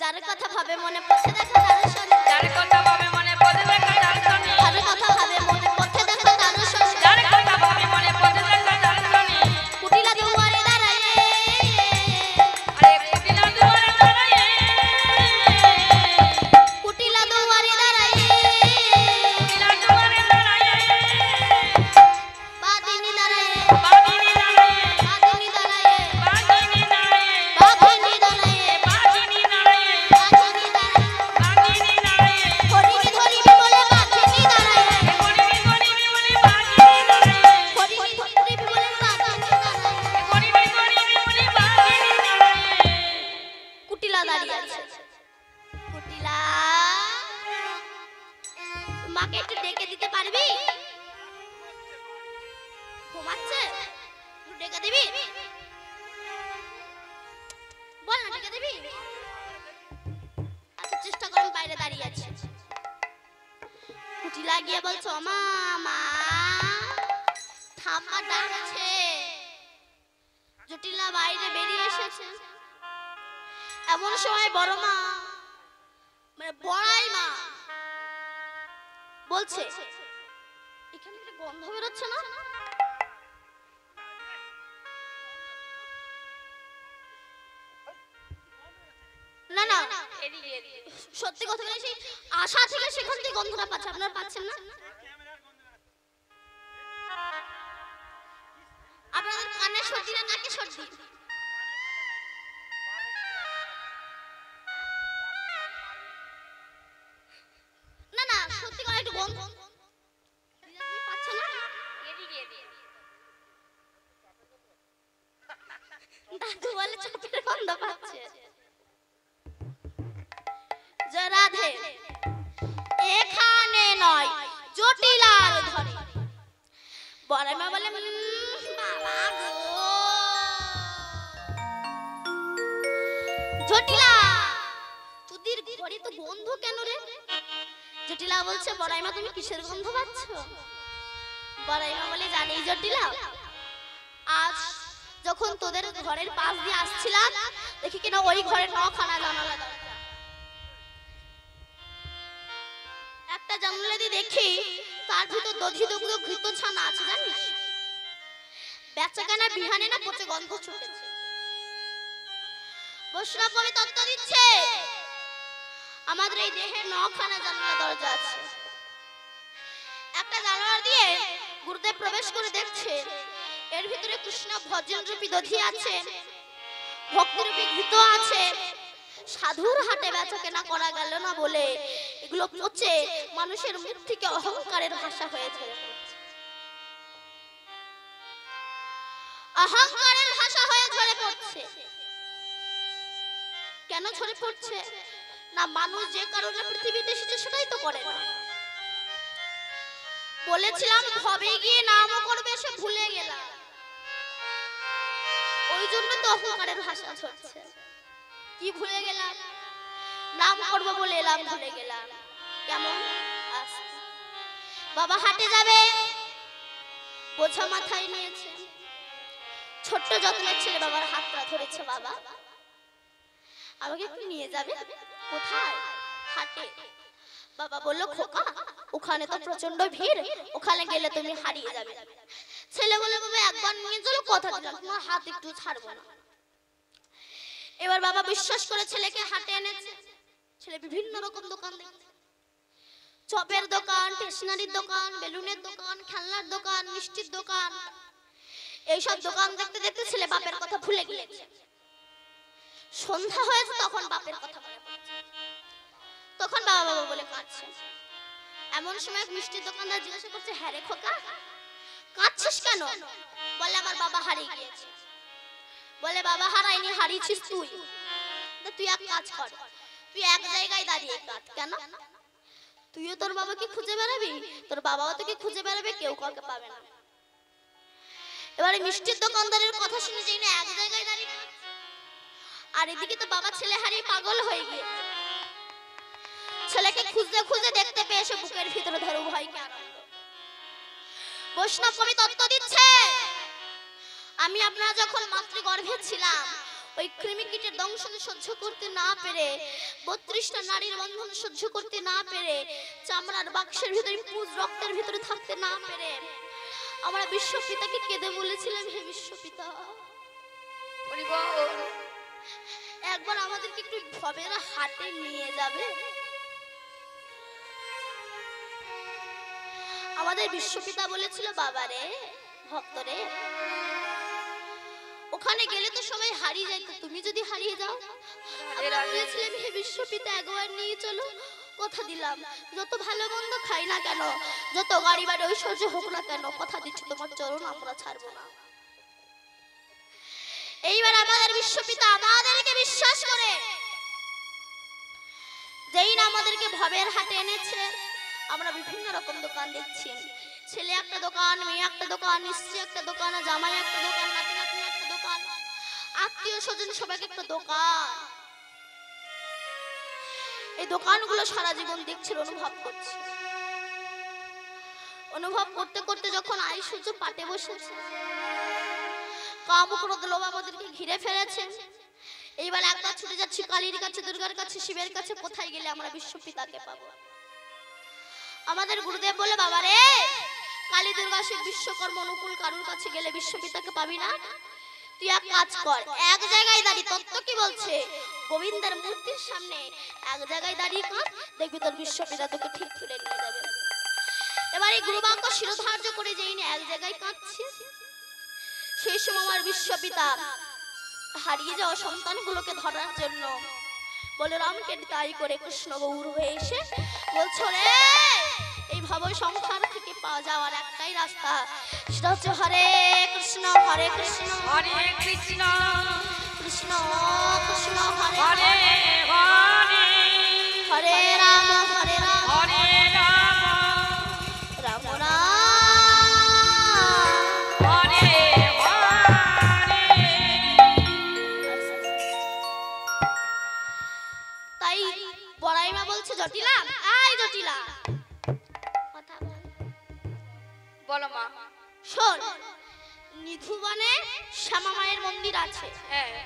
[SPEAKER 1] যার কথা ভাবে মনে পড়ছে দেখা তার সঙ্গে,
[SPEAKER 2] যার কথা ভাবে মনে পড়ে দেখা যার সঙ্গে,
[SPEAKER 1] যার কথা ভাবে মনে পড়ছে দেখা তার সঙ্গে,
[SPEAKER 2] যার কথা ভাবে মনে পড়ে দেখা যার সঙ্গে,
[SPEAKER 1] কুটিলা দুয়ারে দাঁড়ায়,
[SPEAKER 2] আরে কুটিলা দুয়ারে দাঁড়ায়ে,
[SPEAKER 1] কুটিলা দুয়ারে দাঁড়ায়,
[SPEAKER 2] কুটিলা দুয়ারে দাঁড়ায়ে,
[SPEAKER 1] বাদিনী দাঁড়ায়,
[SPEAKER 2] বাঘিনী দাঁড়ায়ে,
[SPEAKER 1] বাদিনী দাঁড়ায়,
[SPEAKER 2] বাঘিনী দাঁড়ায়ে,
[SPEAKER 1] বাদিনী দাঁড়ায়,
[SPEAKER 2] বাঘিনী দাঁড়ায়ে,
[SPEAKER 1] বাদিনী দাঁড়ায়,
[SPEAKER 2] বাঘিনী দাঁড়ায়ে,
[SPEAKER 1] হরিণী ধরিবি বলে বাদিনী দাঁড়ায়,
[SPEAKER 2] এ গরিবি গরিবি বলে বাঘিনী দাঁড়ায়ে,
[SPEAKER 1] হরিণী ধরিবি বলে বাদিনী দাঁড়ায়,
[SPEAKER 2] এ গরিবি গরিবি বলে বাঘিনী দাঁড়ায়ে,
[SPEAKER 1] কুটিলা দাঁড়িয়ে আছে। কুটিলা মাকে একটু ডেকে দিতে পারবি? ঘুমাচ্ছে, একটু ডেকে দিবি? বল না, ডেকে দিবি? আচ্ছা চেষ্টা করুন, বাইরে দাঁড়িয়ে আছে। কুটিলা গিয়ে বলছো মা মা ঠাম্মা ডাকছে। জটিলা বাইরে বেরিয়ে এসেছে। এমন সময় বড় মা মানে বড়াই মা বলছে এখানে একটা গন্ধ বেরোচ্ছে না? না না
[SPEAKER 2] এদিকে এদিকে,
[SPEAKER 1] সত্যি কথা বলে সেই আশা থেকে সেখান থেকে গন্ধটা পাচ্ছে, আপনারা পাচ্ছেন না? আপনাদের কানে সর্দি না নাকে সর্দি? না না সত্যি করে একটু গন্ধ পাচ্ছে না?
[SPEAKER 2] এদিকে এদিকে,
[SPEAKER 1] দাদু বলে চোখের গন্ধ পাচ্ছে। জয় রাধে, এখানে নয় জটিলার ঘরে। বড় মা বলে বাবা গো জটিলা তোদের ঘরে তো গন্ধ কেন রে? জটিলা বলছে বড়াইমা তুমি কিসের গন্ধ পাচ্ছ? বড়াইমা বলে জানি জটিলা, আজ যখন তোদের ঘরের পাশ দিয়ে আসছিলাম দেখি কিনা ওই ঘরে নখানা জানালা দরজা, একটা জানালা দিয়ে দেখি তার ভিতর দধি দুগ্ধ ঘৃত ছানা আছে জানিস? বেচাকেনা বিহানে না পচে গন্ধ ছুটেছে। বৈষ্ণব কবি তত্ত্ব দিচ্ছে আমাদের এই দেহে নখানা জানালা দরজা আছে, একটা জানালা দিয়ে গুরুদেব প্রবেশ করে দেখছে এর ভিতরে কৃষ্ণ ভজন রূপী দধি আছে, ভক্তি রূপী ঘৃত আছে। সাধুর হাটে বেচা কেনা করা গেল না বলে এগুলো পচে মানুষের মুখ থেকে অহংকারের ভাষা হয়ে ঝরে পড়ছে, অহংকারের ভাষা হয়ে ঝরে পড়ছে। কেন ঝরে পড়ছে? না মানুষ যে কারণে পৃথিবীতে এসেছে সেটাই তো করে না। বলেছিলাম ভবে গিয়ে নামও করবে, সে ভুলে গেলাম, ওই জন্য তো অহংকারের ভাষা ঝরছে। কি ভুলে গেলাম? নাম করবো বলে এলাম, ভুলে গেলাম। কেমন? বাবা হাটে যাবে, বোঝা মাথায় নিয়েছে, ছোট্ট যত্নের ছেলে বাবার হাতটা ধরেছে, বাবা আমাকে একটু নিয়ে যাবে। কোথায়? হাটে। বাবা বলল খোকা ওখানে তো প্রচন্ড ভিড়, ওখানে গেলে তুমি হারিয়ে যাবে। ছেলে বলে বাবা একবার নিয়ে চলো, কথা দিলাম তোমার হাত একটু ছাড়বো না। এবার বাবা বিশ্বাস করে ছেলেকে হাটে এনেছে। ছেলে বিভিন্ন রকম দোকান দেখছে, চপের দোকান, স্টেশনারির দোকান, বেলুনের দোকান, খেলনার দোকান, মিষ্টির দোকান, এইসব দোকান দেখতে দেখতে ছেলে বাপের কথা ভুলে গিয়েছে। সন্ধ্যা হয়েছে তখন বাপের কথা মনে পড়ছে, তখন বাবা বাবা বলে কাঁদছে। এমন সময় মিষ্টির দোকানদার জিজ্ঞাসা করছে হ্যাঁ রে খোকা কাঁদছিস কেন? বলে আমার বাবা হারিয়ে গিয়েছে। বলে বাবা হারায়নি, হারিয়েছিস তুই। তুই এক কাজ কর, তুই এক জায়গায় দাঁড়িয়ে কাঁদ। কেন? তুইও তোর বাবাকে খুঁজে বেড়াবি, তোর বাবাও তোকে খুঁজে বেড়াবে, কেউ কাউকে পাবে না। এবারে মিষ্টির দোকানদারের কথা শুনে যেই না এক জায়গায় দাঁড়িয়ে, আর এদিকে তো বাবা ছেলে হারিয়ে পাগল হয়ে গিয়েছে। ছেলেকে খুঁজতে খুঁজে দেখতে পেয়ে এসে বুকের ভিতরে ধরে ভয়কে আনন্দ। বৈষ্ণব কবি তত্ত্ব দিচ্ছে আমি আপনারা যখন মাতৃগর্ভে ছিলাম ওই কৃমিকীটের দংশন সহ্য করতে না পেরে, 32টা নারীর বন্ধন সহ্য করতে না পেরে, চামড়ার বাক্সের ভিতরে পুজ রক্তের ভিতরে থাকতে না পেরে আমরা বিশ্বপিতাকে কেঁদে বলেছিলাম হে বিশ্বপিতা একবার আমাদেরকে একটু ভবের হাটে নিয়ে যাবে। আমাদের বিশ্বপিতা বলেছিল বাবারে ভক্তরে ওখানে গেলে তো সবাই হারিয়ে যায়, তুমি যদি হারিয়ে যাও। আমরা বলেছিলাম হে বিশ্বপিতা একবার নিয়ে চলো, কথা দিলাম যত ভালো মন্দ খাই না কেন, যত গাড়ি বাড়ি ঐশ্বর্য হোক না কেন, কথা দিচ্ছি তোমার চরণ আমরা ছাড়বো না। এইবার আমাদের বিশ্বপিতা আমাদেরকে বিশ্বাস করে যেই না আমাদেরকে ভবের হাটে এনেছে, আমরা বিভিন্ন রকম দোকান দেখছি। ছেলে একটা দোকান, মেয়ে একটা দোকান, স্ত্রী একটা দোকান, জামাই একটা দোকান, নাতি নাতনি একটা দোকান, আত্মীয় স্বজন সবাইকে একটা দোকান। এই দোকানগুলো সারা জীবন দেখছি, অনুভব করছি। অনুভব করতে করতে যখন আইসূর্য পাটে বসেছে, কাম ক্রোধ লোভ আমাদেরকে ঘিরে ফেলেছে। এইবার একবার ছুটে যাচ্ছি কালীর কাছে, দুর্গার কাছে, শিবের কাছে, কোথায় গেলে আমরা বিশ্বপিতাকে পাবো। আমাদের গুরুদেব বলে বাবারে কালী দুর্গা শিব বিশ্বকর্মা অনুকূল কারুর কাছে গেলে বিশ্বপিতাকে পাবি না, তুই এক কাজ কর এক জায়গায় দাঁড়িয়ে, তত্ত্ব কি বলছে গোবিন্দের মূর্তির সামনে এক জায়গায় দাঁড়িয়ে কাঁদ, দেখবি তোর বিশ্বপিতা তোকে ঠিক তুলে নিয়ে যাবে। এবার এই গুরুবাক্য শিরোধার্য করে যেই না এক জায়গায় কাঁদছে, সেই সময় আমার বিশ্বপিতা হারিয়ে যাওয়া সন্তানগুলোকে ধরার জন্য বলরামকে তাই করে কৃষ্ণ গৌর হয়ে এসে বলছো রে এই ভব সংসার থেকে পাওয়া যাওয়ার একটাই রাস্তা, সেটা হচ্ছে হরে কৃষ্ণ হরে কৃষ্ণ
[SPEAKER 2] হরে কৃষ্ণ
[SPEAKER 1] কৃষ্ণ কৃষ্ণ হরে
[SPEAKER 2] হরে
[SPEAKER 1] হরে
[SPEAKER 2] হরে
[SPEAKER 1] হরে রাম হরে রাম
[SPEAKER 2] হরে রাম
[SPEAKER 1] রাম রাম
[SPEAKER 2] হরে হরে।
[SPEAKER 1] তাই বড়াইমা বলছে জটিলা, আই জটিলা কথা বল।
[SPEAKER 2] বলো মা।
[SPEAKER 1] শোন, নিধুবনে শ্যামা মায়ের মন্দির আছে,
[SPEAKER 2] হ্যাঁ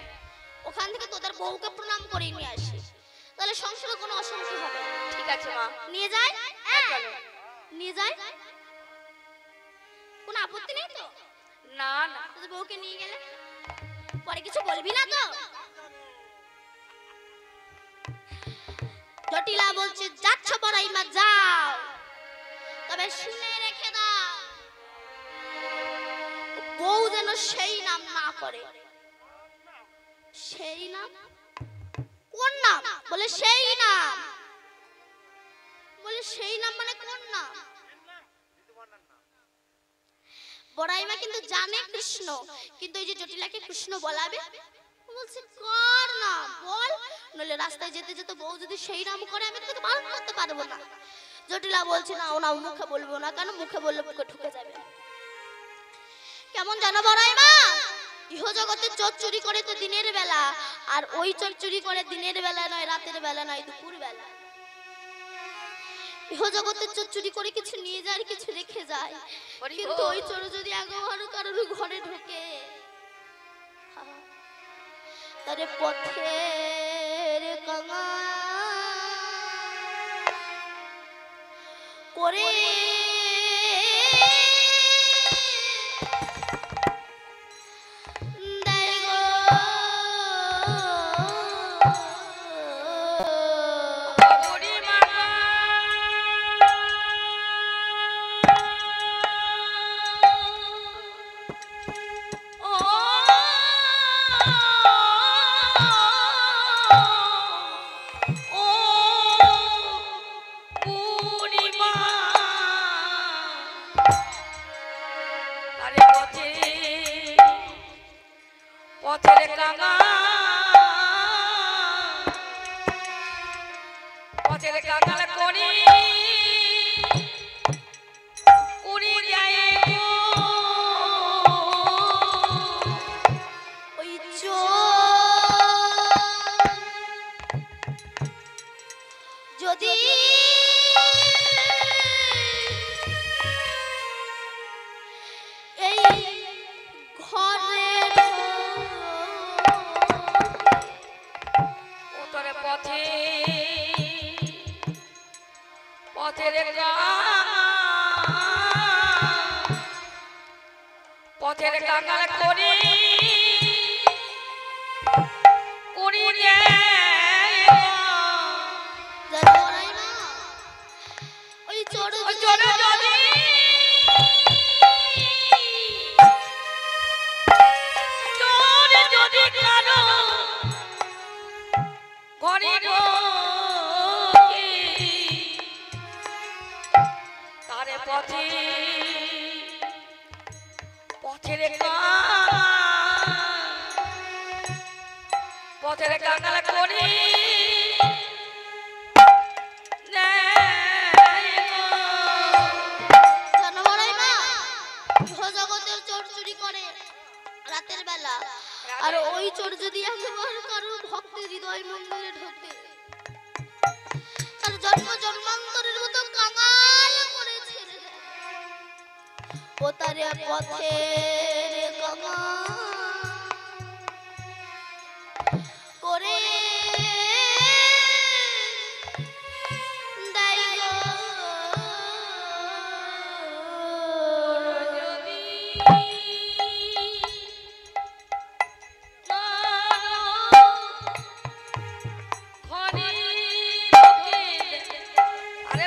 [SPEAKER 1] ওখান থেকে তোদের বউকে প্রণাম করে নিয়ে আসি, তাহলে সংসারে কোনো অশান্তি হবে না।
[SPEAKER 2] ঠিক আছে মা।
[SPEAKER 1] নিয়ে যায়,
[SPEAKER 2] হ্যাঁ, চলো।
[SPEAKER 1] নিয়ে যায়, কোনো আপত্তি নেই তো?
[SPEAKER 2] না না।
[SPEAKER 1] তোদের বউকে নিয়ে গেলে পরে কিছু বলবি না তো? জটিলা বলছে যাচ্ছ বড়াইমা যাও, তবে শুনে রেখে দাও বউ যেন সেই নাম না করে। সেই নাম? কোন নাম? বলে সেই নাম। বলে সেই নাম মানে কোন নাম? বড়াইমা কিন্তু জানে কৃষ্ণ, কিন্তু এই যে জটিলাকে কৃষ্ণ বলাবে, বলছে কার নাম বল, নইলে রাস্তায় যেতে যেতে বউ যদি সেই নাম করে আমি তোকে বারণ করতে পারবো না। জটিলা বলছে না, ও না, মুখে বলবো না, কেন মুখে বললে মুখে ঢুকে যাবে। কেমন জানো বড়াইমা, ইহ জগতে চোর চুরি করে তো দিনের বেলা, আর ওই চোর চুরি করে দিনের বেলা নয়, রাতের বেলা নয়, দুপুর বেলা। ইহ জগতে চোর চুরি করে কিছু নিয়ে যায়, কিছু রেখে যায়, কিন্তু ওই চোর যদি একবার কারোর ঘরে ঢোকে, তারে পথের কাঙা করে দেয় গো।
[SPEAKER 2] বুড়ি মা ও ও বুড়ি মা, আরে পথের কাঙা, পথের কাঙাল করি উড়ি যায় গো।
[SPEAKER 1] ওই চোর যদি এই ঘরে
[SPEAKER 2] উত্তরে পথের পথের কাঙাল করি উড়ি যায় গো।
[SPEAKER 1] জানো বড়াইমা, ওই চোর
[SPEAKER 2] ওই চোরে যদি চোরে যদি কারো ঘরে ঢোকে, তারে পথের পথের কাঙাল করি
[SPEAKER 1] জানো বড়াইমা, ইহ জগতের চোর চুরি করে রাতের বেলা, আর ওই চোর যদি একবার কারো ভক্তের হৃদয় মন্দিরে ঢোকে, তার জন্ম জন্মান্তরের মতো কাঙাল করে ছেড়ে দেয়। ও তারে পথের কাঙা করে দেয় গো।
[SPEAKER 2] আরে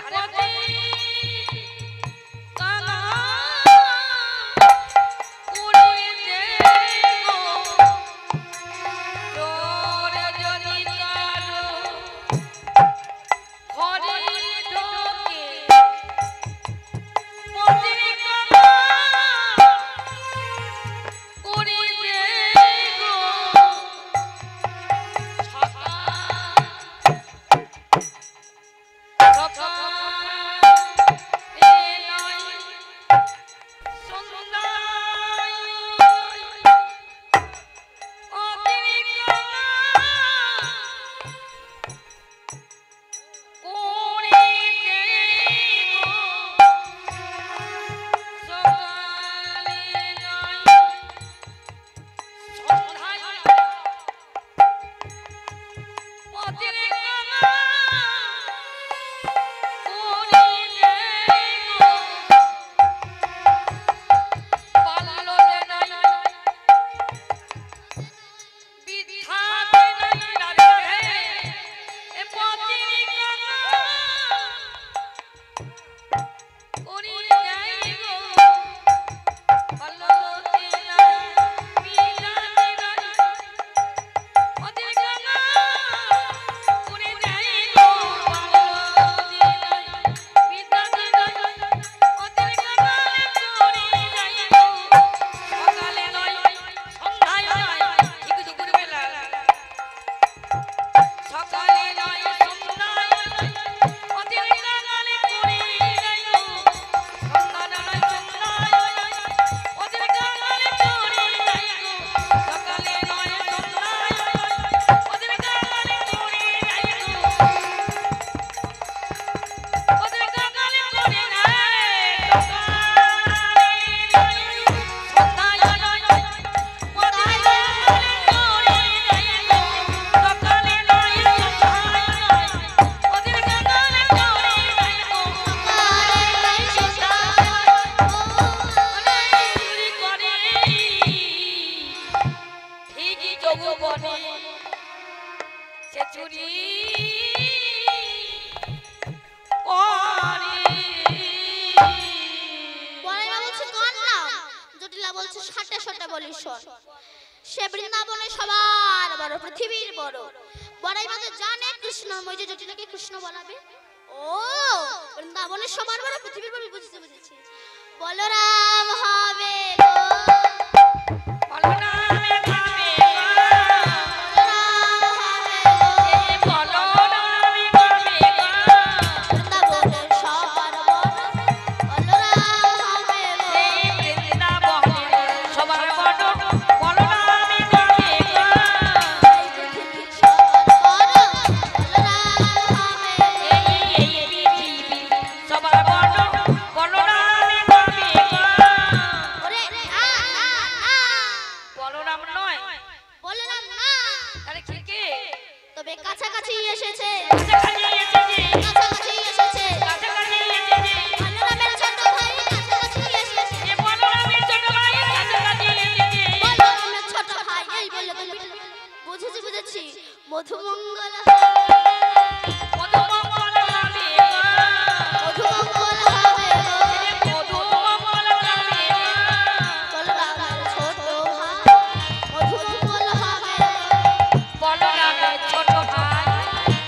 [SPEAKER 1] সে বৃন্দাবনে সবার বড়, পৃথিবীর বড়। বড়াই মাত্র জানে কৃষ্ণময় যে জটিলাকে কৃষ্ণ বলাবে। ও বৃন্দাবনে সবার বড়, পৃথিবীর বড়, বুঝেছি। বলরাম হবে গো,
[SPEAKER 2] বলরামে হবে
[SPEAKER 1] বলরাম হবে গো,
[SPEAKER 2] বলরামে হবে
[SPEAKER 1] বৃন্দাবনের সবার বড়, বলরাম হবে গো।
[SPEAKER 2] বৃন্দাবনে সবার বড় বলরামে হবে
[SPEAKER 1] এই পৃথিবীর সবার বড়, বলরাম হবে গো।
[SPEAKER 2] এই পৃথিবী সবার বড় বলরামে হবে
[SPEAKER 1] ওরে
[SPEAKER 2] বলরাম নয়
[SPEAKER 1] বলরাম না,
[SPEAKER 2] আরে কি কে
[SPEAKER 1] তবে কাছাকাছি এসেছে,
[SPEAKER 2] কাছাকাছি এসেছে
[SPEAKER 1] কাছাকাছি এসেছে।
[SPEAKER 2] কাছাকাছি এসেছে
[SPEAKER 1] বলরামের ছোট ভাই কাছাকাছি এসেছে,
[SPEAKER 2] এ বলরামের ছোট ভাই কাছাকাছি এসেছে
[SPEAKER 1] বলরামের ছোট ভাই। এই বললে তুমি বুঝেছি। মধুমঙ্গল
[SPEAKER 2] মধুমঙ্গল হবে
[SPEAKER 1] মধুমঙ্গল হবে গো,
[SPEAKER 2] মধুমঙ্গল হবে
[SPEAKER 1] বলরামের ছোট ভাই মধুমঙ্গল হবে গো।
[SPEAKER 2] বলরামের ছোট ভাই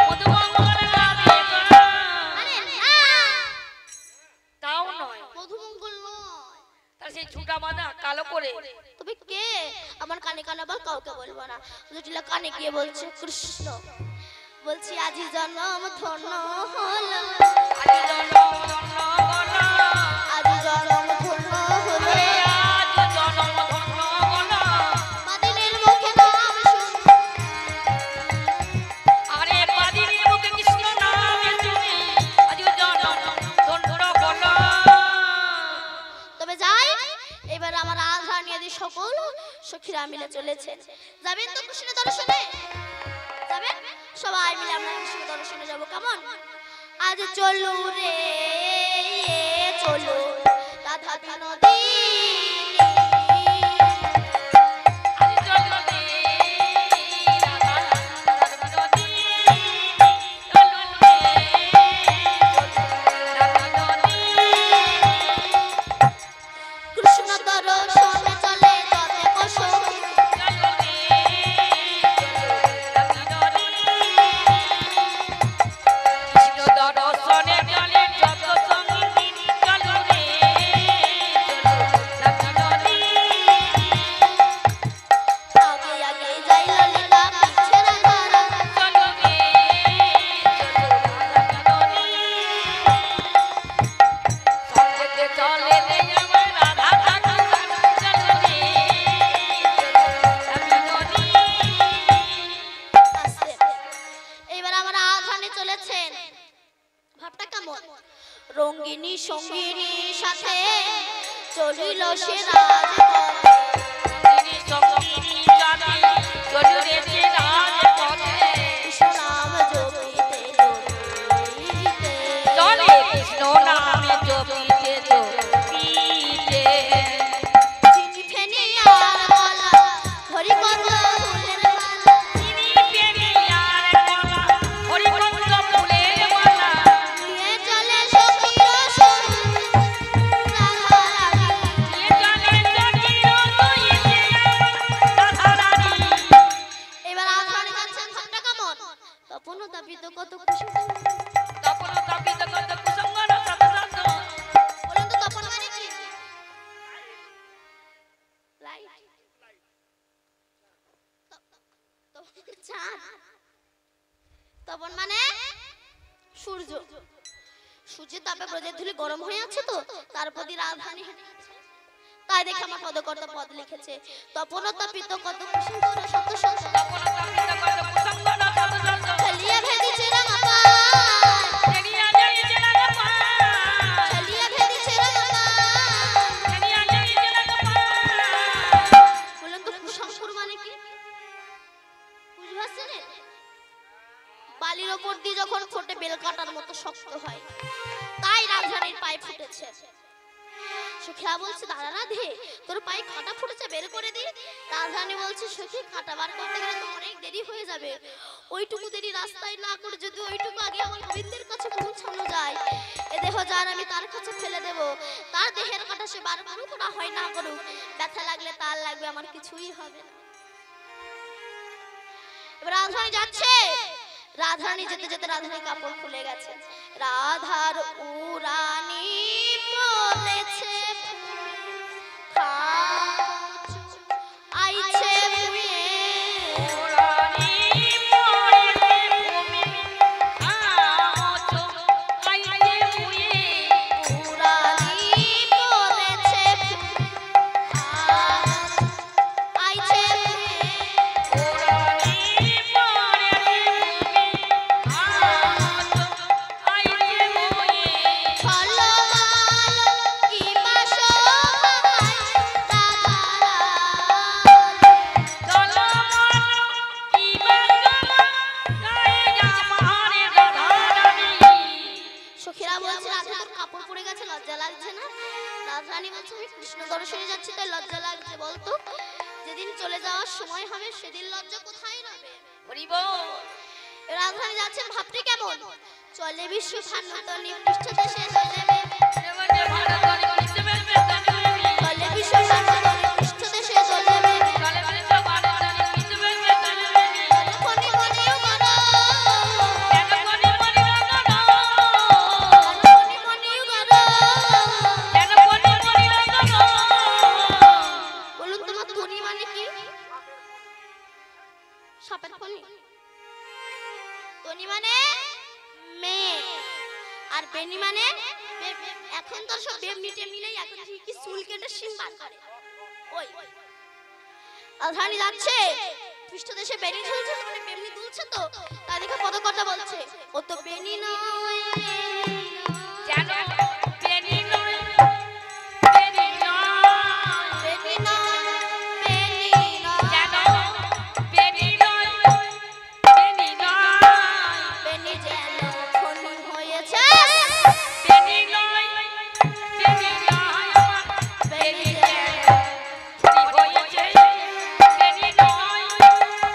[SPEAKER 2] মধুমঙ্গল হবে
[SPEAKER 1] আরে
[SPEAKER 2] তাও নয়
[SPEAKER 1] মধুমঙ্গল নয়,
[SPEAKER 2] তার সেই ছুটা মাদা কালো করে
[SPEAKER 1] তবে কে? আমার কানে কানে বল, কাউকে বলবো না। জটিলা কানে গিয়ে বলছে কৃষ্ণ। বলছি আজি জন্ম ধন্য হলো,
[SPEAKER 2] আজ জনম ধন্য বলো
[SPEAKER 1] আজি জন্ম ধন্য হলো,
[SPEAKER 2] আজ জনম ধন্য বলো
[SPEAKER 1] মাদিনের মুখে নাম শুনি,
[SPEAKER 2] আরে বাদিনীর মুখে কৃষ্ণ নামে শুনি আজ জনম ধন্য বলো
[SPEAKER 1] তবে যাই এবার আমার আধার নিয়ে দিয়ে সকল সখীরা মিলে চলেছেন। যাবেন তো কৃষ্ণ দর্শনে? যাবেন সবাই মিলে আমরা কৃষ্ণ দর্শনে যাব, কেমন? আজ চলো রে চলো রাধা বিনোদিনী,
[SPEAKER 2] আজ চলো রে রাধা বিনোদিনী চলো রে রাধা বিনোদিনী
[SPEAKER 1] কৃষ্ণ দর্শনে চলে যতে কসম,
[SPEAKER 2] চলো রে রাধা বিনোদিনী কৃষ্ণ দর্শনে চলে যত সঙ্গী চলো রে রাধা বিনোদিনী
[SPEAKER 1] আগে আগে যাই ললিতা পিছে রাধা রাধা,
[SPEAKER 2] চলো রে রাধা বিনোদিনী সঙ্গেতে চলে রে আমার রাধা ঠাকুর চলো রে রাধা বিনোদিনী
[SPEAKER 1] আসতে। এইবার আমরা আধানে চলেছেন, ভাবটা কেমন? রঙ্গিনী সঙ্গিনী সাথে চলিল সে রাজপথে,
[SPEAKER 2] তিনি সঙ্গিনী জানি চলো রে যে রাজপথে
[SPEAKER 1] কৃষ্ণ নাম জপিতে জপিতে,
[SPEAKER 2] চলে কৃষ্ণ নামে জপিতে জপিতে
[SPEAKER 1] চিনি ফেনি আর গলা হরি কত ফুলের মালা,
[SPEAKER 2] তিনি পেরিয়ার গলা হরিকন্দ ফুলের মালা
[SPEAKER 1] নিয়ে চলে সখীর সঙ্গ রাধা রানী।
[SPEAKER 2] নিয়ে চলে সখীর সহিতে রাধা রানী
[SPEAKER 1] এবার আধানে যাচ্ছেন, ভাবটা কেমন? তপন তাপিত কত খুশি,
[SPEAKER 2] তপন তাপিত কত কুসঙ্গর সাত সাত
[SPEAKER 1] বলুন তো তপন মানে কি? লাইট, তপন চাঁদ, তপন মানে সূর্য। সূর্যের তাপে ব্রজের ধুলি গরম হয়ে আছে তো, তার প্রতি রাজধানী হেঁটে যাচ্ছে। তাই দেখে আমার পদকর্তা পদ লিখেছে, তপন তাপিত কত খুশি শত শত,
[SPEAKER 2] তপন তাপিত কত কুসঙ্গর সাত সাত
[SPEAKER 1] চলিয়ে ভেদিছে রাঙা পায়,
[SPEAKER 2] তেরিয়া যাইছে রাগা পা
[SPEAKER 1] চলিয়ে ভেদিছে রাঙা পায়।
[SPEAKER 2] তেরিয়া যাইছে রাগা পা
[SPEAKER 1] বলুন তো কুশঙ্কুর মানে কি? বুঝতে পারছেন? বালির ওপর দিয়ে যখন ফোটে বেল কাটার মতো শক্ত হয়, তাই রাজধানীর পায়ে ফুটেছে। সখীরা বলছে দাঁড়া রাধে, তোর পায়ে কাঁটা ফুটেছে, বের করে দি। রাজধানী বলছে সখী কাঁটা বার করতে গেলে তো অনেক দেরি হয়ে যাবে, ওইটুকু দেরি রাস্তায় না করে যদি ওইটুকু আগে আমার গোবিন্দের কাছে পৌঁছানো যায়, এ দেহ যার আমি তার কাছে ফেলে দেব, তার দেহের কাঁটা সে বার করুক না হয় না করুক, ব্যথা লাগলে তার লাগবে, আমার কিছুই হবে না। এবার রাধারানী যাচ্ছে, রাধারানী যেতে যেতে রাধারানী কাপড় খুলে গেছে, রাধার উড়ানি বলেছে আইছে ফুয়ে
[SPEAKER 2] ওরানি পড়েছে ভূমি আছো আইছে মুয়ে
[SPEAKER 1] উড়ানি বলেছে আইছে ফুয়ে
[SPEAKER 2] ওরানি পড়েছে ভূমি আছো আইছে মুয়ে
[SPEAKER 1] ফলো মাল কি মাসো
[SPEAKER 2] চলো কি বাজনা গায়ে জামারে রাধারানী
[SPEAKER 1] সখীরা বলছে রাধা তোর কাপড় পরে গেছে লজ্জা লাগছে না? রাধারানী বলছে আমি কৃষ্ণ দর্শনে যাচ্ছি তাই লজ্জা লাগছে। বলতো যেদিন চলে যাওয়ার সময় হবে সেদিন লজ্জা কোথায় রবে?
[SPEAKER 2] হরিব
[SPEAKER 1] রাধারানী যাচ্ছেন ভাবতে কেমন, চলে বিশ্ব ভানুতনি পৃষ্ঠ দেশে চলে
[SPEAKER 2] দেবতে ভারতনি বিশ্ববের বেতনি
[SPEAKER 1] চলে বিশ্ব ভানুতনি পৃষ্ঠ দেশে চলে
[SPEAKER 2] চলে বিশ্ব ভারতনি বিশ্ববের বেতনি
[SPEAKER 1] ফনি ফনিও করো
[SPEAKER 2] কেন কোনি মরি রাগনা
[SPEAKER 1] ফনি ফনিও করো।
[SPEAKER 2] কেন কোনি মরি রাগনা
[SPEAKER 1] বলুন তোমার ধ্বনি মানে কি? সাপের ফনি? ধ্বনি মানে মেয়ে, আর বেনি মানে এখন তো সব বেমনি টেমনিলেই এখন কি চুল কেটে সিং বার করে। ওই রাধারানী যাচ্ছে পৃষ্ঠদেশে বেনি ঝুলছে, মানে বেমনি দুলছে, তো তার দেখে কত কথা বলছে, ও তো বেনি নয়
[SPEAKER 2] কেন বেনি নয় বেনি নয়
[SPEAKER 1] বেনি নয় বেনি নয়
[SPEAKER 2] কেন বেনি নয় বেনি নয়
[SPEAKER 1] বেনি যেন ফনি হয়েছে
[SPEAKER 2] বেনি নয় বেনি নয়
[SPEAKER 1] বেনি
[SPEAKER 2] বেনি
[SPEAKER 1] যেন
[SPEAKER 2] হয়েছে বেনি নয়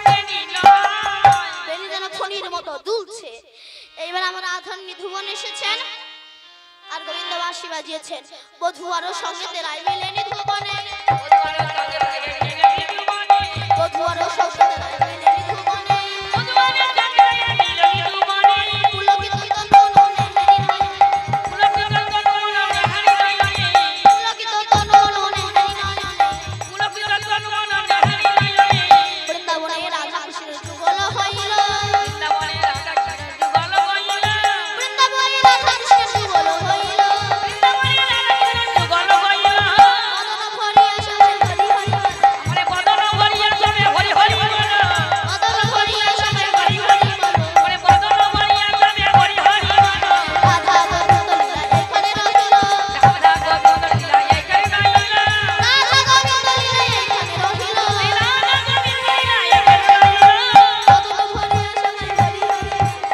[SPEAKER 2] বেনি নয়
[SPEAKER 1] বেনি যেন ফনির মতো দুলছে। এইবার আমার রাধারানী ধুবন এসেছেন আর গোবিন্দ বাঁশি বাজিয়েছেন, বধূ আরো সঙ্গে তেরাই মেলেনি ধুবনে,
[SPEAKER 2] ওদুয়ারে সঙ্গে লাগে মিলে দুবানি
[SPEAKER 1] বধূ আরো সঙ্গে তেরাই মেলেনি ধুবনে,
[SPEAKER 2] ওদুয়ারে সঙ্গে লাগে মিলে দুবানি
[SPEAKER 1] পুলকিত তনু নেহারি নয়
[SPEAKER 2] পুলকিত তনু নেহারি নয়
[SPEAKER 1] পুলকিত তনু নেহারি নয়
[SPEAKER 2] পুলকিত তনু নেহারি নয়
[SPEAKER 1] বৃন্দাবনে রাধা কৃষ্ণের যুগল হইল,
[SPEAKER 2] বৃন্দাবনে রাধা কৃষ্ণ যুগল হইল
[SPEAKER 1] বৃন্দাবনে রাধা কৃষ্ণের যুগল হইল,
[SPEAKER 2] বৃন্দাবনে রাধা কৃষ্ণ যুগল হইল
[SPEAKER 1] মদন ভরিয়া সবে হরি হরি বল,
[SPEAKER 2] আমারে বদন ভরিয়া সবে হরি হরি বল
[SPEAKER 1] মদন ভরিয়া সবে হরি হরি বল,
[SPEAKER 2] আমারে বদন ভরিয়া সবে হরি হরি বল
[SPEAKER 1] রাধা গোবিন্দ লীলা এখানে রহিল,
[SPEAKER 2] রাধা গোবিন্দ লীলা এখানে রহিল
[SPEAKER 1] রাধা গোবিন্দ লীলা এখানে রহিল,
[SPEAKER 2] রাধা গোবিন্দ লীলা এখানে রহিল
[SPEAKER 1] মদন ভরিয়া সবে হরি হরি বল,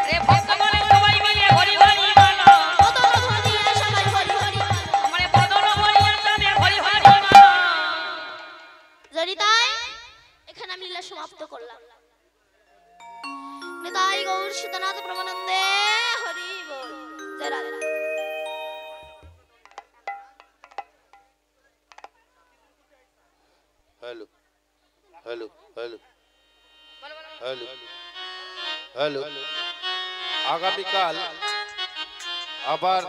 [SPEAKER 2] রে ভক্তগণ সবাই মিলে হরি হরি বল
[SPEAKER 1] মদন ভরিয়া সবে হরি হরি বল।
[SPEAKER 2] আমারে বদন ভরিয়া সবে হরি হরি বল
[SPEAKER 1] যদি তাই এখানে আমি লীলা সমাপ্ত করলাম। নিতাই গৌর সীতানাথ প্রমানন্দে হরি বল। জয় Radhe Radhe.
[SPEAKER 4] Hello hello hello
[SPEAKER 2] বল বল
[SPEAKER 4] हेलो हेलो আগামীকাল আবার